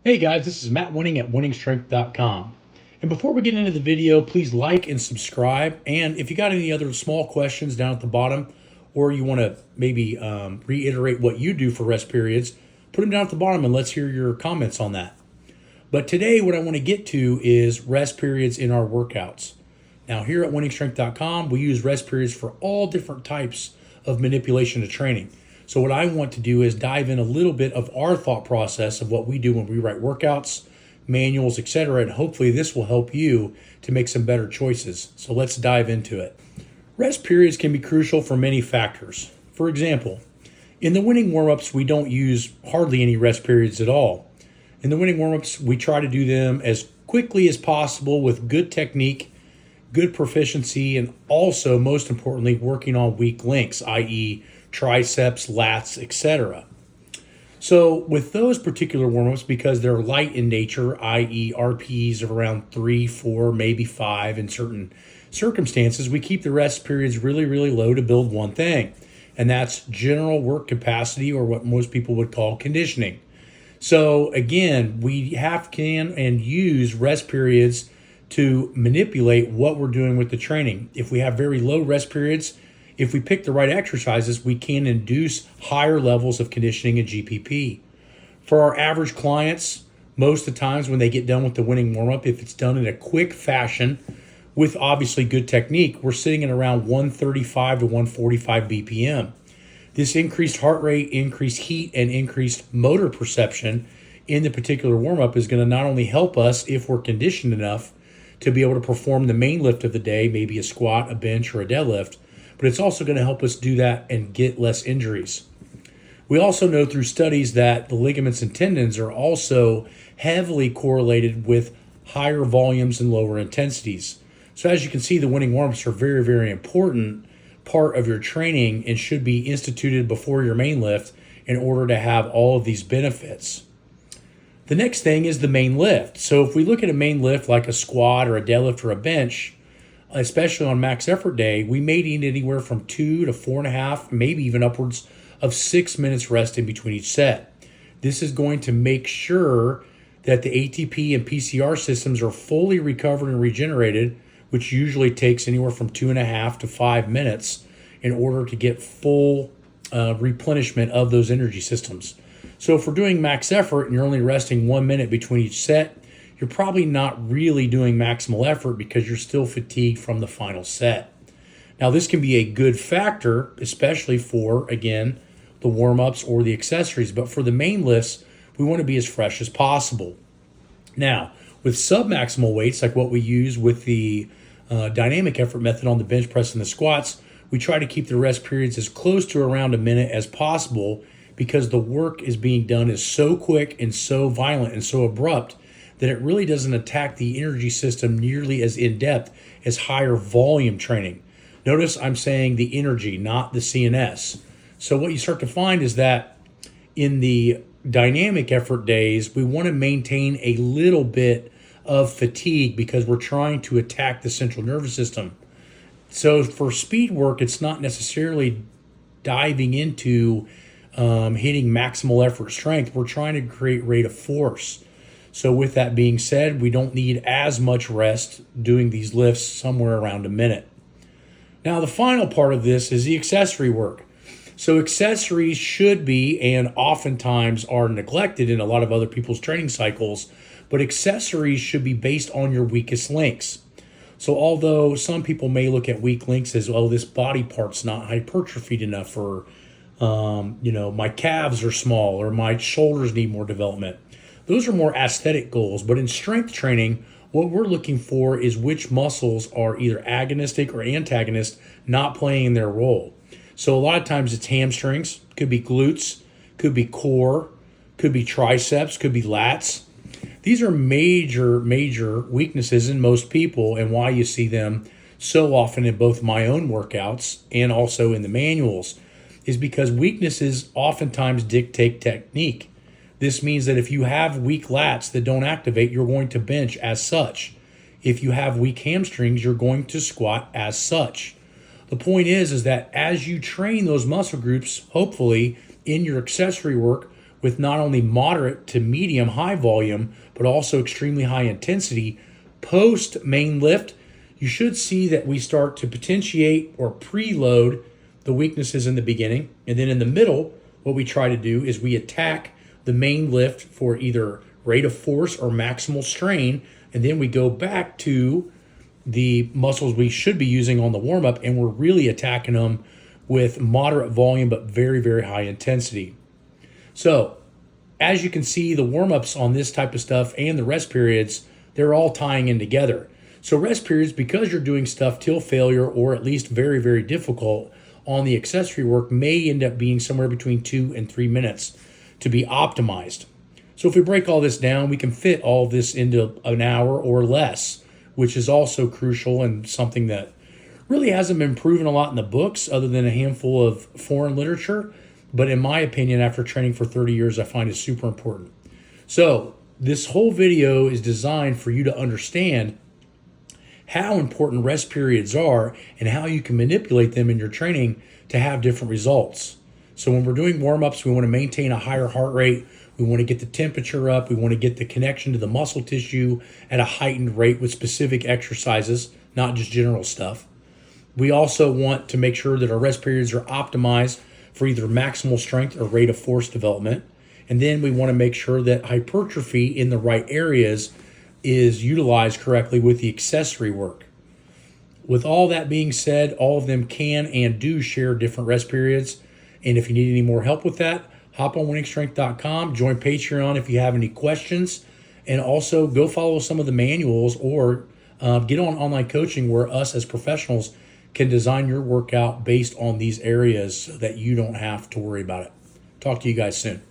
Hey guys, this is Matt Wenning at winningstrength.com. And before we get into the video, please like and subscribe. And if you got any other small questions down at the bottom, or you want to maybe reiterate what you do for rest periods, put them down at the bottom and let's hear your comments on that. But today, what I want to get to is rest periods in our workouts. Now, here at winningstrength.com, we use rest periods for all different types of manipulation of training. So what I want to do is dive in a little bit of our thought process of what we do when we write workouts, manuals, etc. And hopefully this will help you to make some better choices. So let's dive into it. Rest periods can be crucial for many factors. For example, in the winning warm-ups, we don't use hardly any rest periods at all. In the winning warm-ups, we try to do them as quickly as possible with good technique, good proficiency, and also, most importantly, working on weak links, i.e., triceps, lats, etc. So with those particular warm-ups, because they're light in nature, i.e. RPEs of around 3, 4, maybe 5 in certain circumstances, we keep the rest periods really, really low to build one thing, and that's general work capacity, or what most people would call conditioning. So again, we can and use rest periods to manipulate what we're doing with the training. If we have very low rest periods, if we pick the right exercises, we can induce higher levels of conditioning and GPP. For our average clients, most of the times when they get done with the winning warm-up, if it's done in a quick fashion with obviously good technique, we're sitting at around 135 to 145 BPM. This increased heart rate, increased heat, and increased motor perception in the particular warm-up is going to not only help us if we're conditioned enough to be able to perform the main lift of the day, maybe a squat, a bench, or a deadlift, but it's also going to help us do that and get less injuries. We also know through studies that the ligaments and tendons are also heavily correlated with higher volumes and lower intensities. So as you can see, the winning warm-ups are very, very important part of your training and should be instituted before your main lift in order to have all of these benefits. The next thing is the main lift. So if we look at a main lift like a squat or a deadlift or a bench, especially on max effort day, we may need anywhere from 2 to 4.5, maybe even upwards of 6 minutes rest in between each set. This is going to make sure that the ATP and PCR systems are fully recovered and regenerated, which usually takes anywhere from 2.5 to 5 minutes in order to get full replenishment of those energy systems. So if we're doing max effort and you're only resting 1 minute between each set, you're probably not really doing maximal effort because you're still fatigued from the final set. Now, this can be a good factor, especially for, again, the warm-ups or the accessories, but for the main lifts, we want to be as fresh as possible. Now, with submaximal weights, like what we use with the dynamic effort method on the bench press and the squats, we try to keep the rest periods as close to around a minute as possible because the work is being done is so quick and so violent and so abrupt that it really doesn't attack the energy system nearly as in-depth as higher volume training. Notice I'm saying the energy, not the CNS. So what you start to find is that in the dynamic effort days, we want to maintain a little bit of fatigue because we're trying to attack the central nervous system. So for speed work, it's not necessarily diving into hitting maximal effort strength. We're trying to create rate of force. So with that being said, we don't need as much rest doing these lifts somewhere around a minute. Now, the final part of this is the accessory work. So accessories should be, and oftentimes are neglected in a lot of other people's training cycles, but accessories should be based on your weakest links. So although some people may look at weak links as, oh, this body part's not hypertrophied enough, or, my calves are small, or my shoulders need more development. Those are more aesthetic goals, but in strength training, what we're looking for is which muscles are either agonistic or antagonist, not playing their role. So a lot of times it's hamstrings, could be glutes, could be core, could be triceps, could be lats. These are major, major weaknesses in most people, and why you see them so often in both my own workouts and also in the manuals is because weaknesses oftentimes dictate technique. This means that if you have weak lats that don't activate, you're going to bench as such. If you have weak hamstrings, you're going to squat as such. The point is that as you train those muscle groups, hopefully in your accessory work with not only moderate to medium high volume, but also extremely high intensity. Post main lift, you should see that we start to potentiate or preload the weaknesses in the beginning. And then in the middle, what we try to do is we attack the main lift for either rate of force or maximal strain. And then we go back to the muscles we should be using on the warm-up, and we're really attacking them with moderate volume but very, very high intensity. So as you can see, the warm-ups on this type of stuff and the rest periods, they're all tying in together. So rest periods, because you're doing stuff till failure or at least very, very difficult on the accessory work, may end up being somewhere between 2 and 3 minutes to be optimized. So if we break all this down, we can fit all this into an hour or less, which is also crucial and something that really hasn't been proven a lot in the books other than a handful of foreign literature. But in my opinion, after training for 30 years, I find it super important. So this whole video is designed for you to understand how important rest periods are and how you can manipulate them in your training to have different results. So when we're doing warm-ups, we want to maintain a higher heart rate. We want to get the temperature up. We want to get the connection to the muscle tissue at a heightened rate with specific exercises, not just general stuff. We also want to make sure that our rest periods are optimized for either maximal strength or rate of force development. And then we want to make sure that hypertrophy in the right areas is utilized correctly with the accessory work. With all that being said, all of them can and do share different rest periods. And if you need any more help with that, hop on winningstrength.com, join Patreon if you have any questions, and also go follow some of the manuals or get on online coaching where us as professionals can design your workout based on these areas so that you don't have to worry about it. Talk to you guys soon.